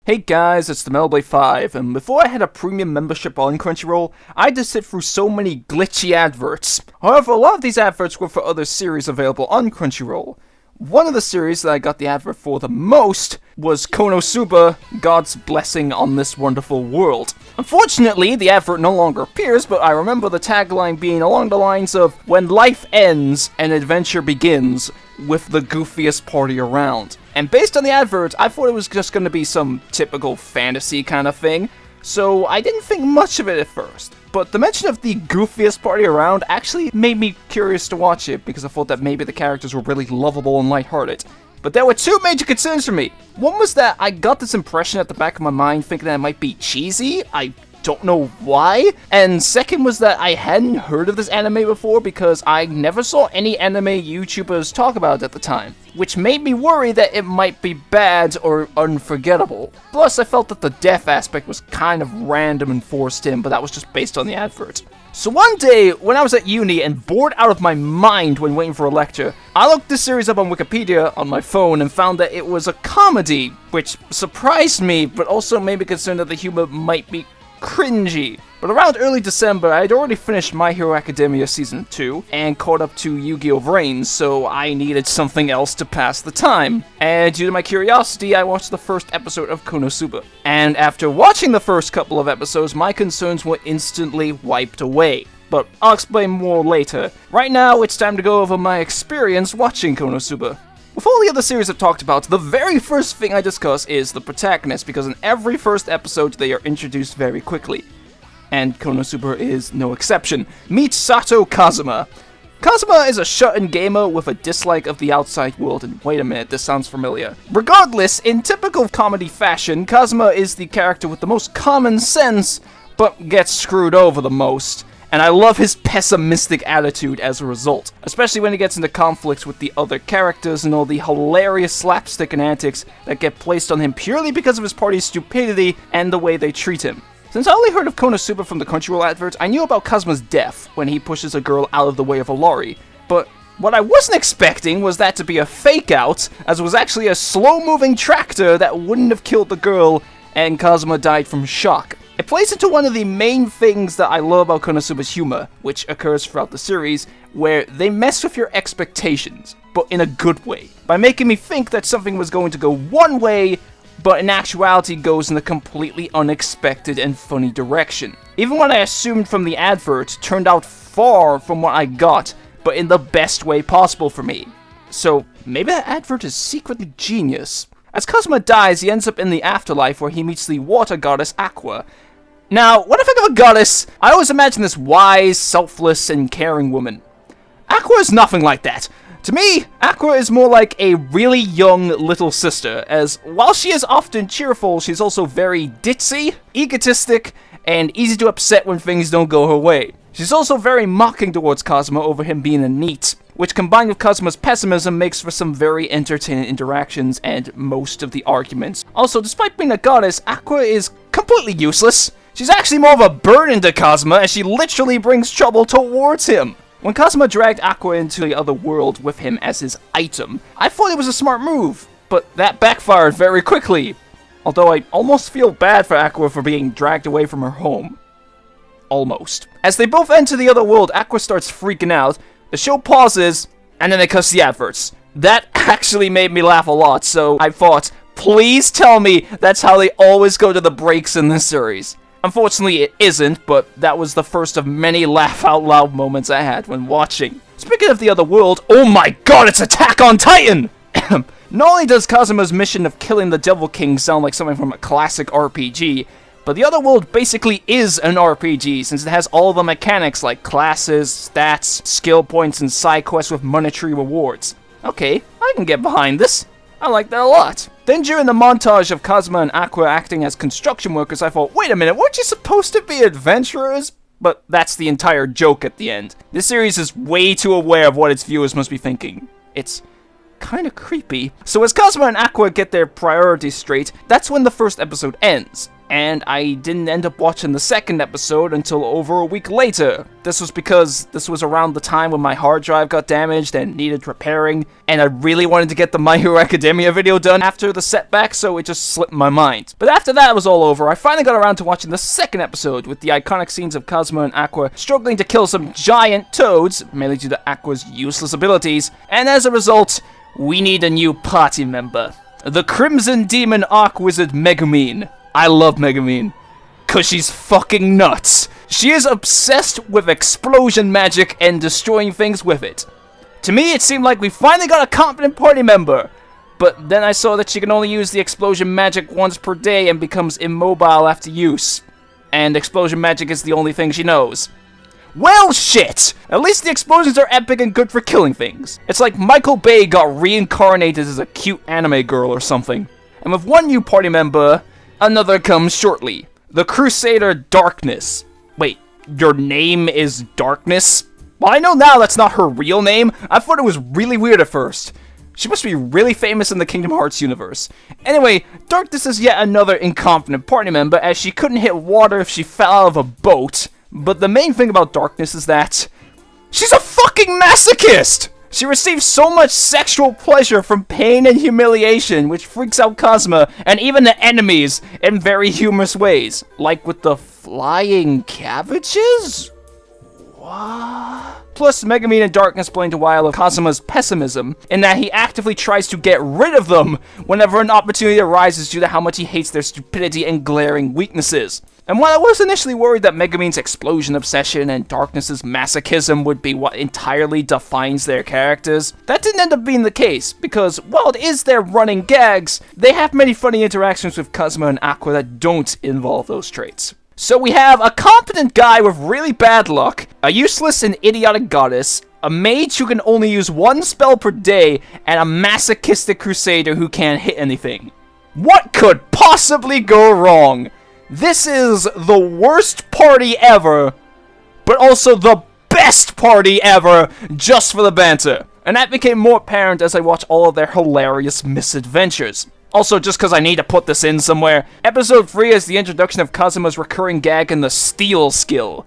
Hey guys, it's the Melblade 5, and before I had a premium membership on CrunchyRoll, I had to sit through so many glitchy adverts. However, a lot of these adverts were for other series available on CrunchyRoll. One of the series that I got the advert for the most was KonoSuba, God's Blessing on This Wonderful World. Unfortunately, the advert no longer appears, but I remember the tagline being along the lines of, "When life ends, an adventure begins, with the goofiest party around." And based on the advert, I thought it was just going to be some typical fantasy kind of thing, so I didn't think much of it at first. But the mention of the goofiest party around actually made me curious to watch it, because I thought that maybe the characters were really lovable and lighthearted. But there were two major concerns for me. One was that I got this impression at the back of my mind thinking that it might be cheesy. I don't know why. And second was that I hadn't heard of this anime before because I never saw any anime YouTubers talk about it at the time, which made me worry that it might be bad or unforgettable. Plus, I felt that the death aspect was kind of random and forced in, but that was just based on the advert. So one day, when I was at uni and bored out of my mind when waiting for a lecture, I looked this series up on Wikipedia on my phone and found that it was a comedy, which surprised me, but also made me concerned that the humor might be cringy. But around early December, I had already finished My Hero Academia Season 2 and caught up to Yu-Gi-Oh! Vrains, so I needed something else to pass the time. And due to my curiosity, I watched the first episode of KonoSuba. And after watching the first couple of episodes, my concerns were instantly wiped away. But I'll explain more later. Right now, it's time to go over my experience watching KonoSuba. With all the other series I've talked about, the very first thing I discuss is the protagonist, because in every first episode they are introduced very quickly. And KonoSuba is no exception. Meet Sato Kazuma. Kazuma is a shut-in gamer with a dislike of the outside world, and wait a minute, this sounds familiar. Regardless, in typical comedy fashion, Kazuma is the character with the most common sense, but gets screwed over the most. And I love his pessimistic attitude as a result, especially when he gets into conflicts with the other characters and all the hilarious slapstick and antics that get placed on him purely because of his party's stupidity and the way they treat him. Since I only heard of KonoSuba from the CrunchyRoll adverts, I knew about Kazuma's death when he pushes a girl out of the way of a lorry, but what I wasn't expecting was that to be a fake-out, as it was actually a slow-moving tractor that wouldn't have killed the girl, and Kazuma died from shock. It plays into one of the main things that I love about KonoSuba's humor, which occurs throughout the series, where they mess with your expectations, but in a good way, by making me think that something was going to go one way, but in actuality goes in a completely unexpected and funny direction. Even what I assumed from the advert turned out far from what I got, but in the best way possible for me. So maybe that advert is secretly genius. As Kazuma dies, he ends up in the afterlife where he meets the water goddess Aqua. Now, when I think of a goddess, I always imagine this wise, selfless, and caring woman. Aqua is nothing like that. To me, Aqua is more like a really young little sister, as while she is often cheerful, she's also very ditzy, egotistic, and easy to upset when things don't go her way. She's also very mocking towards Kazuma over him being a NEET, which combined with Kazuma's pessimism makes for some very entertaining interactions and most of the arguments. Also, despite being a goddess, Aqua is completely useless. She's actually more of a burden to Kazuma, as she literally brings trouble towards him. When Kazuma dragged Aqua into the other world with him as his item, I thought it was a smart move, but that backfired very quickly. Although I almost feel bad for Aqua for being dragged away from her home. Almost. As they both enter the other world, Aqua starts freaking out, the show pauses, and then they cuts the adverts. That actually made me laugh a lot, so I thought, please tell me that's how they always go to the breaks in this series. Unfortunately, it isn't, but that was the first of many laugh-out-loud moments I had when watching. Speaking of the other world, oh my god, it's Attack on Titan! Not only does Kazuma's mission of killing the Devil King sound like something from a classic RPG, but the other world basically is an RPG, since it has all the mechanics like classes, stats, skill points, and side quests with monetary rewards. Okay, I can get behind this. I like that a lot. Then during the montage of Kazuma and Aqua acting as construction workers, I thought, wait a minute, weren't you supposed to be adventurers? But that's the entire joke at the end. This series is way too aware of what its viewers must be thinking. It's kind of creepy. So as Kazuma and Aqua get their priorities straight, that's when the first episode ends. and I didn't end up watching the second episode until over a week later. This was because this was around the time when my hard drive got damaged and needed repairing, and I really wanted to get the My Hero Academia video done after the setback, so it just slipped my mind. But after that was all over, I finally got around to watching the second episode, with the iconic scenes of Kazuma and Aqua struggling to kill some giant toads, mainly due to Aqua's useless abilities, and as a result, we need a new party member. The Crimson Demon Arc Wizard Megumin. I love Megumin, cause she's fucking nuts. She is obsessed with explosion magic and destroying things with it. To me, it seemed like we finally got a competent party member, but then I saw that she can only use the explosion magic once per day and becomes immobile after use. And explosion magic is the only thing she knows. Well, shit! At least the explosions are epic and good for killing things. It's like Michael Bay got reincarnated as a cute anime girl or something. And with one new party member, another comes shortly. The Crusader Darkness. Wait, your name is Darkness? Well, I know now that's not her real name. I thought it was really weird at first. She must be really famous in the Kingdom Hearts universe. Anyway, Darkness is yet another incompetent party member, as she couldn't hit water if she fell out of a boat. But the main thing about Darkness is that she's a fucking masochist! She receives so much sexual pleasure from pain and humiliation, which freaks out Kazuma and even the enemies in very humorous ways. Like with the flying cabbages? What? Plus, Megumin and Darkness blame a while of Kazuma's pessimism, in that he actively tries to get rid of them whenever an opportunity arises due to how much he hates their stupidity and glaring weaknesses. And while I was initially worried that Megumin's explosion obsession and Darkness's masochism would be what entirely defines their characters, that didn't end up being the case, because while it is their running gags, they have many funny interactions with Kazuma and Aqua that don't involve those traits. So we have a competent guy with really bad luck, a useless and idiotic goddess, a mage who can only use one spell per day, and a masochistic crusader who can't hit anything. What could possibly go wrong? This is the worst party ever, but also the best party ever, just for the banter. And that became more apparent as I watched all of their hilarious misadventures. Also, just because I need to put this in somewhere, episode 3 is the introduction of Kazuma's recurring gag in the steal skill.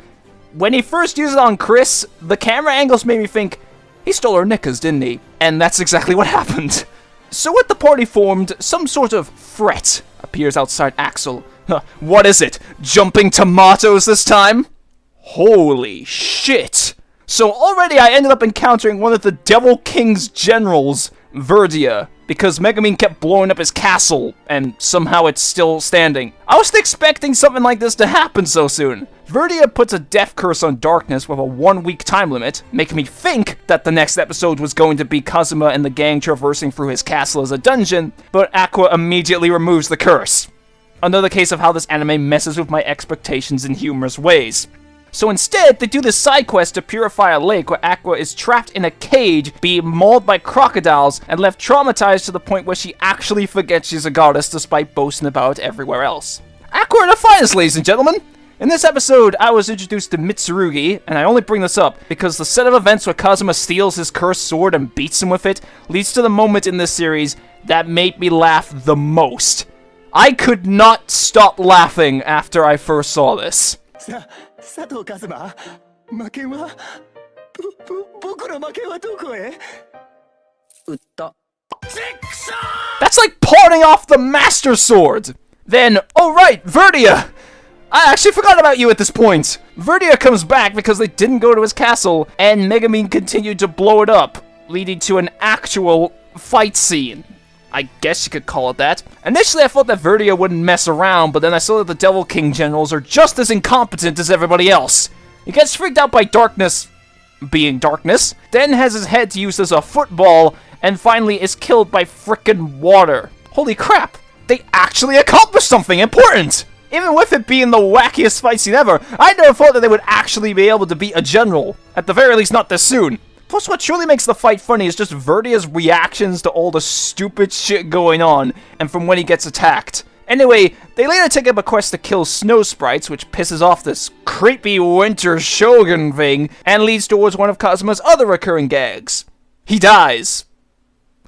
When he first used it on Chris, the camera angles made me think, he stole her knickers, didn't he? And that's exactly what happened. So with the party formed, some sort of threat appears outside Axel. What is it? Jumping tomatoes this time? Holy shit. So already I ended up encountering one of the Devil King's generals, Verdia, because Megumin kept blowing up his castle, and somehow it's still standing. I wasn't expecting something like this to happen so soon. Verdia puts a death curse on Darkness with a 1-week time limit, making me think that the next episode was going to be Kazuma and the gang traversing through his castle as a dungeon, but Aqua immediately removes the curse. Another case of how this anime messes with my expectations in humorous ways. So instead, they do this side quest to purify a lake where Aqua is trapped in a cage, being mauled by crocodiles, and left traumatized to the point where she actually forgets she's a goddess despite boasting about it everywhere else. Aqua are the finest, ladies and gentlemen! In this episode, I was introduced to Mitsurugi, and I only bring this up because the set of events where Kazuma steals his cursed sword and beats him with it leads to the moment in this series that made me laugh the most. I could not stop laughing after I first saw this. That's like parting off the Master Sword! Then, oh right, Verdia! I actually forgot about you at this point! Verdia comes back because they didn't go to his castle, and Megumin continued to blow it up, leading to an actual fight scene. I guess you could call it that. Initially I thought that Verdia wouldn't mess around, but then I saw that the Devil King generals are just as incompetent as everybody else. He gets freaked out by Darkness being Darkness, then has his head used as a football, and finally is killed by frickin' water. Holy crap, they actually accomplished something important! Even with it being the wackiest fight scene ever, I never thought that they would actually be able to beat a general. At the very least, not this soon. Plus, what truly makes the fight funny is just Verdia's reactions to all the stupid shit going on, and from when he gets attacked. Anyway, they later take up a quest to kill snow sprites, which pisses off this creepy winter shogun thing, and leads towards one of Kazuma's other recurring gags. He dies.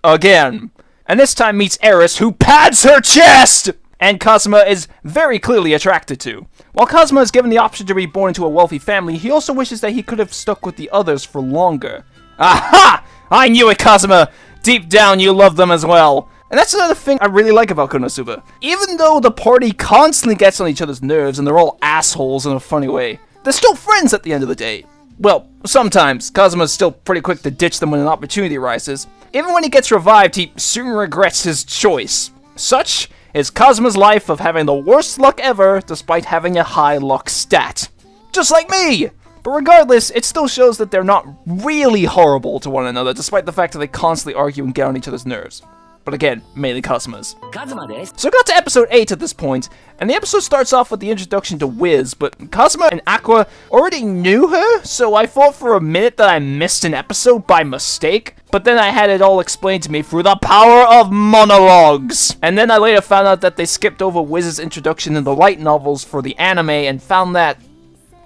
Again. And this time meets Eris, who pads her chest! and Kazuma is very clearly attracted to. While Kazuma is given the option to be born into a wealthy family, he also wishes that he could have stuck with the others for longer. Aha! I knew it, Kazuma! Deep down, you love them as well. And that's another thing I really like about KonoSuba. Even though the party constantly gets on each other's nerves and they're all assholes in a funny way, they're still friends at the end of the day. Well, sometimes. Kazuma's still pretty quick to ditch them when an opportunity arises. Even when he gets revived, he soon regrets his choice. Such is Kazuma's life of having the worst luck ever, despite having a high luck stat. Just like me! But regardless, it still shows that they're not really horrible to one another, despite the fact that they constantly argue and get on each other's nerves. But again, mainly Kazuma's. So I got to episode 8 at this point, and the episode starts off with the introduction to Wiz, but Kazuma and Aqua already knew her, so I thought for a minute that I missed an episode by mistake, but then I had it all explained to me through the power of monologues. And then I later found out that they skipped over Wiz's introduction in the light novels for the anime and found that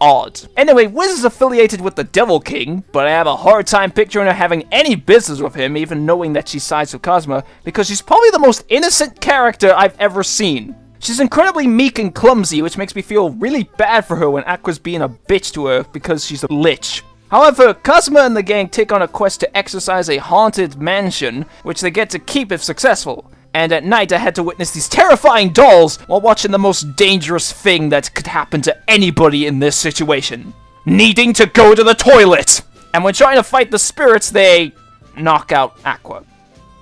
odd. Anyway, Wiz is affiliated with the Devil King, but I have a hard time picturing her having any business with him, even knowing that she sides with Kazuma, because she's probably the most innocent character I've ever seen. She's incredibly meek and clumsy, which makes me feel really bad for her when Aqua's being a bitch to her because she's a lich. However, Kazuma and the gang take on a quest to exorcise a haunted mansion, which they get to keep if successful. And at night I had to witness these terrifying dolls while watching the most dangerous thing that could happen to anybody in this situation. Needing to go to the toilet! And when trying to fight the spirits, they knock out Aqua.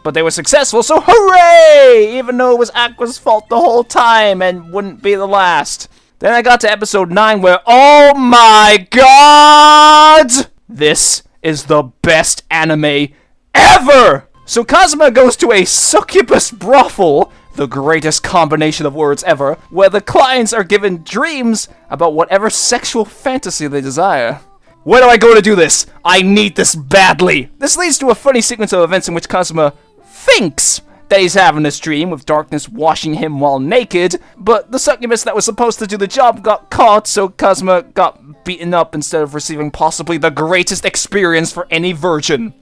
But they were successful, so hooray! Even though it was Aqua's fault the whole time and wouldn't be the last. Then I got to episode 9 where, oh my god! This is the best anime ever! So Kazuma goes to a succubus brothel, the greatest combination of words ever, where the clients are given dreams about whatever sexual fantasy they desire. Where do I go to do this? I need this badly! This leads to a funny sequence of events in which Kazuma thinks that he's having this dream with darkness washing him while naked, but the succubus that was supposed to do the job got caught, so Kazuma got beaten up instead of receiving possibly the greatest experience for any virgin,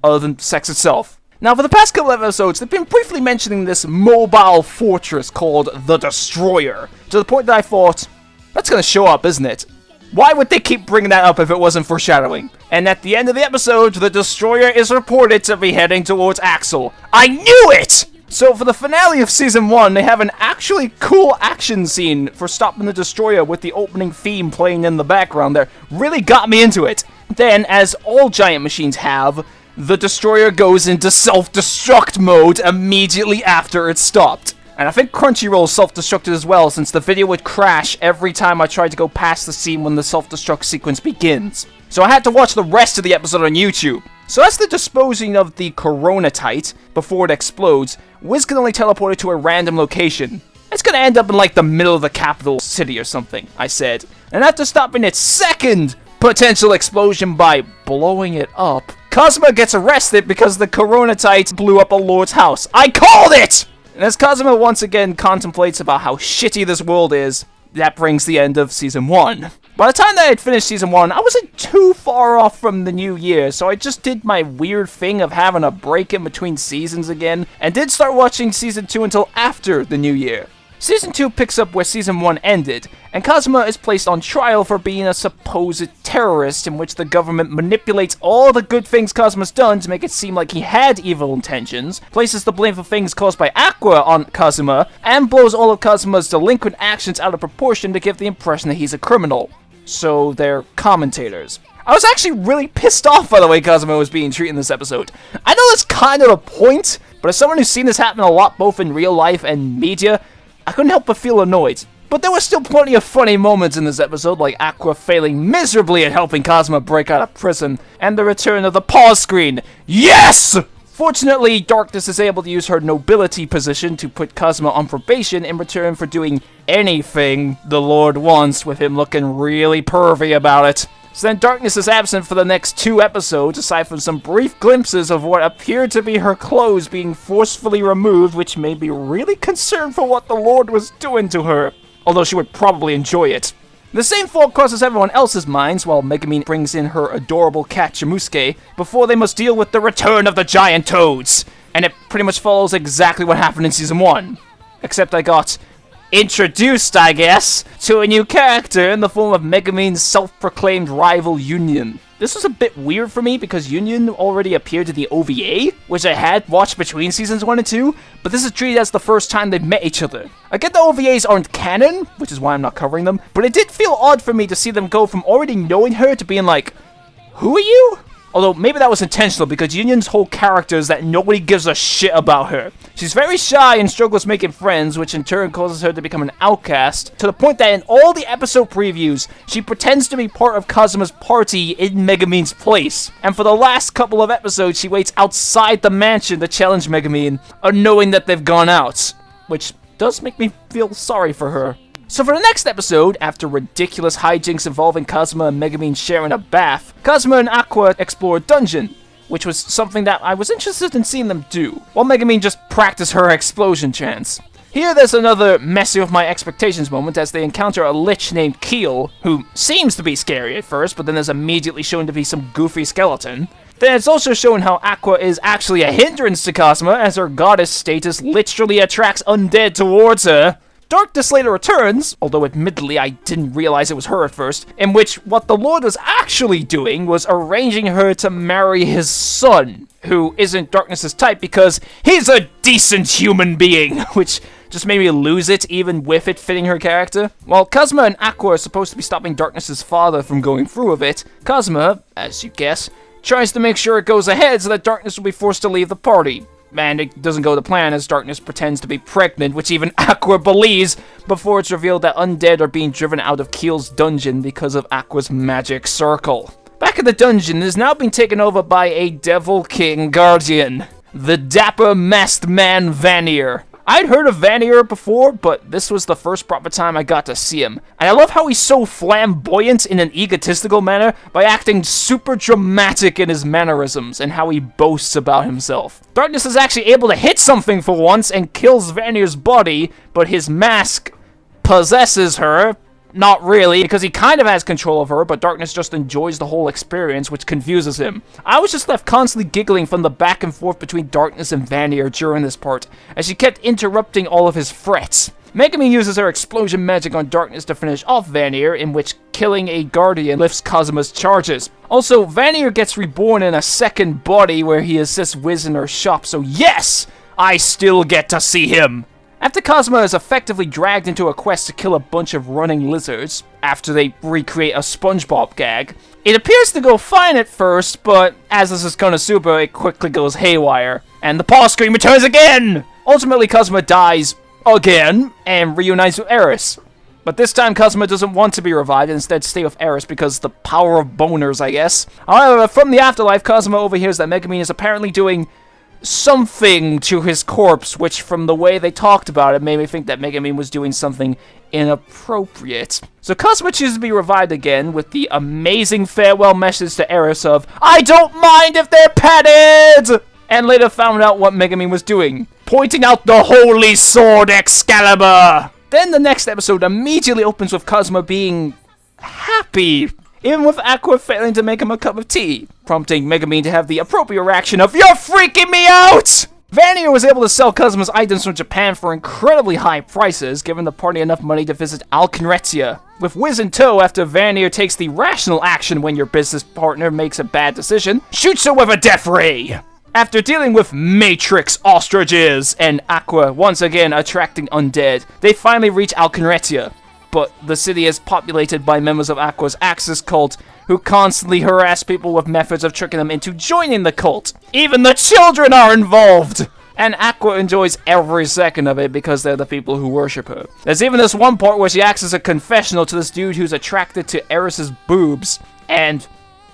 other than sex itself. Now, for the past couple of episodes, they've been briefly mentioning this mobile fortress called the Destroyer, to the point that I thought, that's gonna show up, isn't it? Why would they keep bringing that up if it wasn't foreshadowing? And at the end of the episode, the Destroyer is reported to be heading towards Axel. I knew it! So for the finale of Season 1, they have an actually cool action scene for stopping the Destroyer with the opening theme playing in the background that really got me into it. Then, as all giant machines have, the Destroyer goes into self-destruct mode immediately after it stopped. And I think CrunchyRoll self-destructed as well, since the video would crash every time I tried to go past the scene when the self-destruct sequence begins. So I had to watch the rest of the episode on YouTube. So as they're disposing of the Coronatite before it explodes, Wiz can only teleport it to a random location. It's gonna end up in like the middle of the capital city or something, I said. And after stopping its second potential explosion by blowing it up, Kazuma gets arrested because the Coronatite blew up a lord's house. I called it! And as Kazuma once again contemplates about how shitty this world is, that brings the end of Season 1. By the time that I had finished Season 1, I wasn't too far off from the new year, so I just did my weird thing of having a break in between seasons again, and did start watching Season 2 until after the new year. Season 2 picks up where Season 1 ended, and Kazuma is placed on trial for being a supposed terrorist in which the government manipulates all the good things Kazuma's done to make it seem like he had evil intentions, places the blame for things caused by Aqua on Kazuma, and blows all of Kazuma's delinquent actions out of proportion to give the impression that he's a criminal. So they're commentators. I was actually really pissed off by the way Kazuma was being treated in this episode. I know that's kind of the point, but as someone who's seen this happen a lot both in real life and media, I couldn't help but feel annoyed. But there were still plenty of funny moments in this episode, like Aqua failing miserably at helping Kazuma break out of prison, and the return of the pause screen. Yes! Fortunately, Darkness is able to use her nobility position to put Kazuma on probation in return for doing anything the Lord wants, with him looking really pervy about it. So then Darkness is absent for the next 2 episodes, aside from some brief glimpses of what appeared to be her clothes being forcefully removed, which made me really concerned for what the Lord was doing to her, although she would probably enjoy it. The same thought crosses everyone else's minds while Megumi brings in her adorable cat Chimusuke before they must deal with the return of the giant toads, and it pretty much follows exactly what happened in Season 1. Except I got introduced, I guess, to a new character in the form of Megumin's self-proclaimed rival Union. This was a bit weird for me because Union already appeared in the OVA, which I had watched between seasons 1 and 2, but this is treated as the first time they've met each other. I get the OVAs aren't canon, which is why I'm not covering them, but it did feel odd for me to see them go from already knowing her to being like, who are you? Although, maybe that was intentional, because Union's whole character is that nobody gives a shit about her. She's very shy and struggles making friends, which in turn causes her to become an outcast, to the point that in all the episode previews, she pretends to be part of Kazuma's party in Megumin's place. And for the last couple of episodes, she waits outside the mansion to challenge Megumin, unknowing that they've gone out, which does make me feel sorry for her. So for the next episode, after ridiculous hijinks involving Kazuma and Megumin sharing a bath, Kazuma and Aqua explore a dungeon, which was something that I was interested in seeing them do, while Megumin just practiced her explosion chants. Here there's another messing with my expectations moment as they encounter a lich named Keel, who seems to be scary at first, but then is immediately shown to be some goofy skeleton. Then it's also shown how Aqua is actually a hindrance to Kazuma, as her goddess status literally attracts undead towards her. Darkness later returns, although admittedly I didn't realize it was her at first, in which what the Lord was actually doing was arranging her to marry his son, who isn't Darkness's type because he's a decent human being, which just made me lose it even with it fitting her character. While Kazuma and Aqua are supposed to be stopping Darkness's father from going through with it, Kazuma, as you guess, tries to make sure it goes ahead so that Darkness will be forced to leave the party. And it doesn't go to plan as Darkness pretends to be pregnant, which even Aqua believes, before it's revealed that undead are being driven out of Keel's dungeon because of Aqua's magic circle. Back in the dungeon, it has now been taken over by a Devil King Guardian, the dapper masked man Vanir. I'd heard of Vanir before, but this was the first proper time I got to see him. And I love how he's so flamboyant in an egotistical manner by acting super dramatic in his mannerisms and how he boasts about himself. Darkness is actually able to hit something for once and kills Vanir's body, but his mask possesses her. Not really, because he kind of has control of her, but Darkness just enjoys the whole experience, which confuses him. I was just left constantly giggling from the back and forth between Darkness and Vanir during this part, as she kept interrupting all of his threats. Megumin uses her explosion magic on Darkness to finish off Vanir, in which killing a Guardian lifts Kazuma's charges. Also, Vanir gets reborn in a second body where he assists Wiz in her shop, so yes, I still get to see him! After Kazuma is effectively dragged into a quest to kill a bunch of running lizards, after they recreate a SpongeBob gag, it appears to go fine at first, but as this is KonoSuba, it quickly goes haywire, and the paw scream returns again! Ultimately, Kazuma dies again, and reunites with Eris. But this time, Kazuma doesn't want to be revived and instead stay with Eris because the power of boners, I guess. However, from the afterlife, Kazuma overhears that Megumin is apparently doing something to his corpse, which from the way they talked about it made me think that Megumin was doing something inappropriate. So Kazuma chooses to be revived again with the amazing farewell message to Eris of, "I don't mind if they're padded!" And later found out what Megumin was doing, pointing out the holy sword Excalibur! Then the next episode immediately opens with Kazuma being happy, even with Aqua failing to make him a cup of tea, prompting Megumin to have the appropriate reaction of, "You're freaking me out!" Vanir was able to sell Kazuma's items from Japan for incredibly high prices, giving the party enough money to visit Alkenretia. With Wiz in tow after Vanir takes the rational action when your business partner makes a bad decision, shoots her with a death ray! After dealing with Matrix ostriches and Aqua once again attracting undead, they finally reach Alkenretia. But the city is populated by members of Aqua's Axis cult, who constantly harass people with methods of tricking them into joining the cult. Even the children are involved! And Aqua enjoys every second of it because they're the people who worship her. There's even this one part where she acts as a confessional to this dude who's attracted to Eris's boobs. And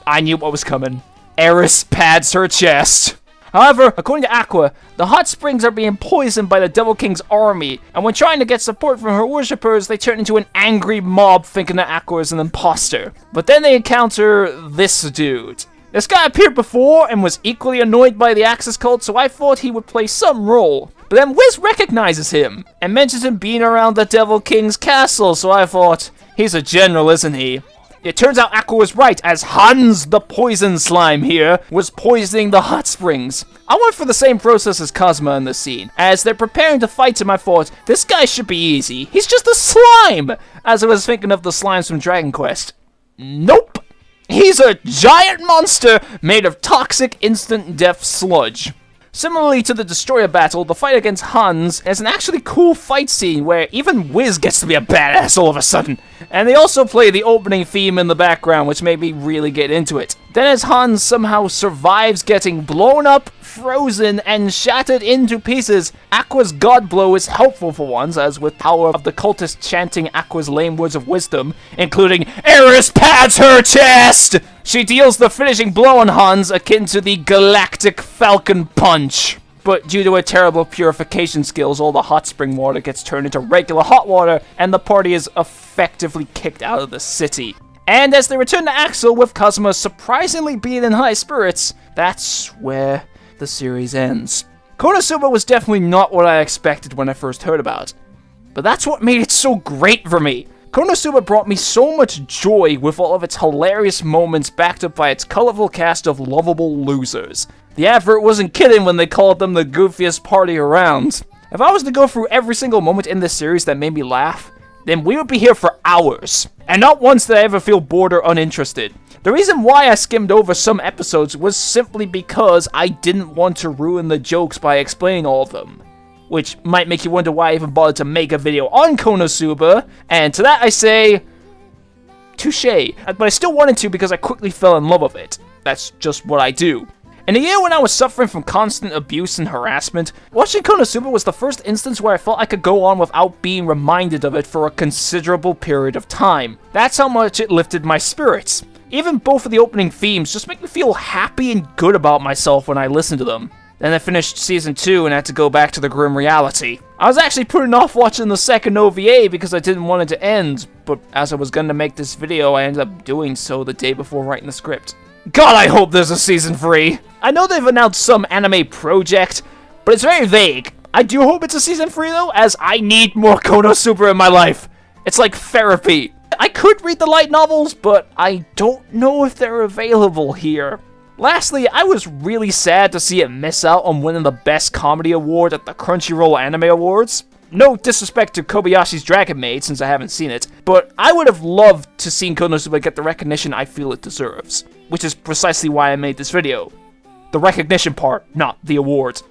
I knew what was coming. Eris pads her chest. However, according to Aqua, the hot springs are being poisoned by the Devil King's army, and when trying to get support from her worshippers, they turn into an angry mob thinking that Aqua is an imposter. But then they encounter this dude. This guy appeared before and was equally annoyed by the Axis cult, so I thought he would play some role. But then Wiz recognizes him, and mentions him being around the Devil King's castle, so I thought, he's a general, isn't he? It turns out Aqua was right, as Hans, the poison slime here, was poisoning the hot springs. I went for the same process as Cosma in this scene. As they're preparing to fight him, I thought, this guy should be easy. He's just a slime! As I was thinking of the slimes from Dragon Quest. Nope! He's a giant monster made of toxic instant death sludge. Similarly to the Destroyer battle, the fight against Hans is an actually cool fight scene where even Wiz gets to be a badass all of a sudden. And they also play the opening theme in the background, which made me really get into it. Then as Hans somehow survives getting blown up, frozen, and shattered into pieces, Aqua's God Blow is helpful for once, as with power of the cultist chanting Aqua's lame words of wisdom, including Eris pads her chest! She deals the finishing blow on Hans akin to the Galactic Falcon Punch. But due to her terrible purification skills, all the hot spring water gets turned into regular hot water, and the party is effectively kicked out of the city. And as they return to Axel, with Cosmo surprisingly being in high spirits, that's where the series ends. KonoSuba was definitely not what I expected when I first heard about it. But that's what made it so great for me. KonoSuba brought me so much joy with all of its hilarious moments backed up by its colorful cast of lovable losers. The advert wasn't kidding when they called them the goofiest party around. If I was to go through every single moment in this series that made me laugh, then we would be here for hours. And not once did I ever feel bored or uninterested. The reason why I skimmed over some episodes was simply because I didn't want to ruin the jokes by explaining all of them. Which might make you wonder why I even bothered to make a video on KonoSuba, and to that I say, touche. But I still wanted to because I quickly fell in love with it. That's just what I do. In a year when I was suffering from constant abuse and harassment, watching KonoSuba was the first instance where I felt I could go on without being reminded of it for a considerable period of time. That's how much it lifted my spirits. Even both of the opening themes just make me feel happy and good about myself when I listen to them. Then I finished Season 2 and had to go back to the grim reality. I was actually putting off watching the second OVA because I didn't want it to end, but as I was going to make this video, I ended up doing so the day before writing the script. God, I hope there's a Season 3! I know they've announced some anime project, but it's very vague. I do hope it's a Season 3 though, as I need more KonoSuba in my life. It's like therapy. I could read the light novels, but I don't know if they're available here. Lastly, I was really sad to see it miss out on winning the Best Comedy Award at the CrunchyRoll Anime Awards. No disrespect to Kobayashi's Dragon Maid, since I haven't seen it, but I would have loved to see KonoSuba get the recognition I feel it deserves. Which is precisely why I made this video. The recognition part, not the award.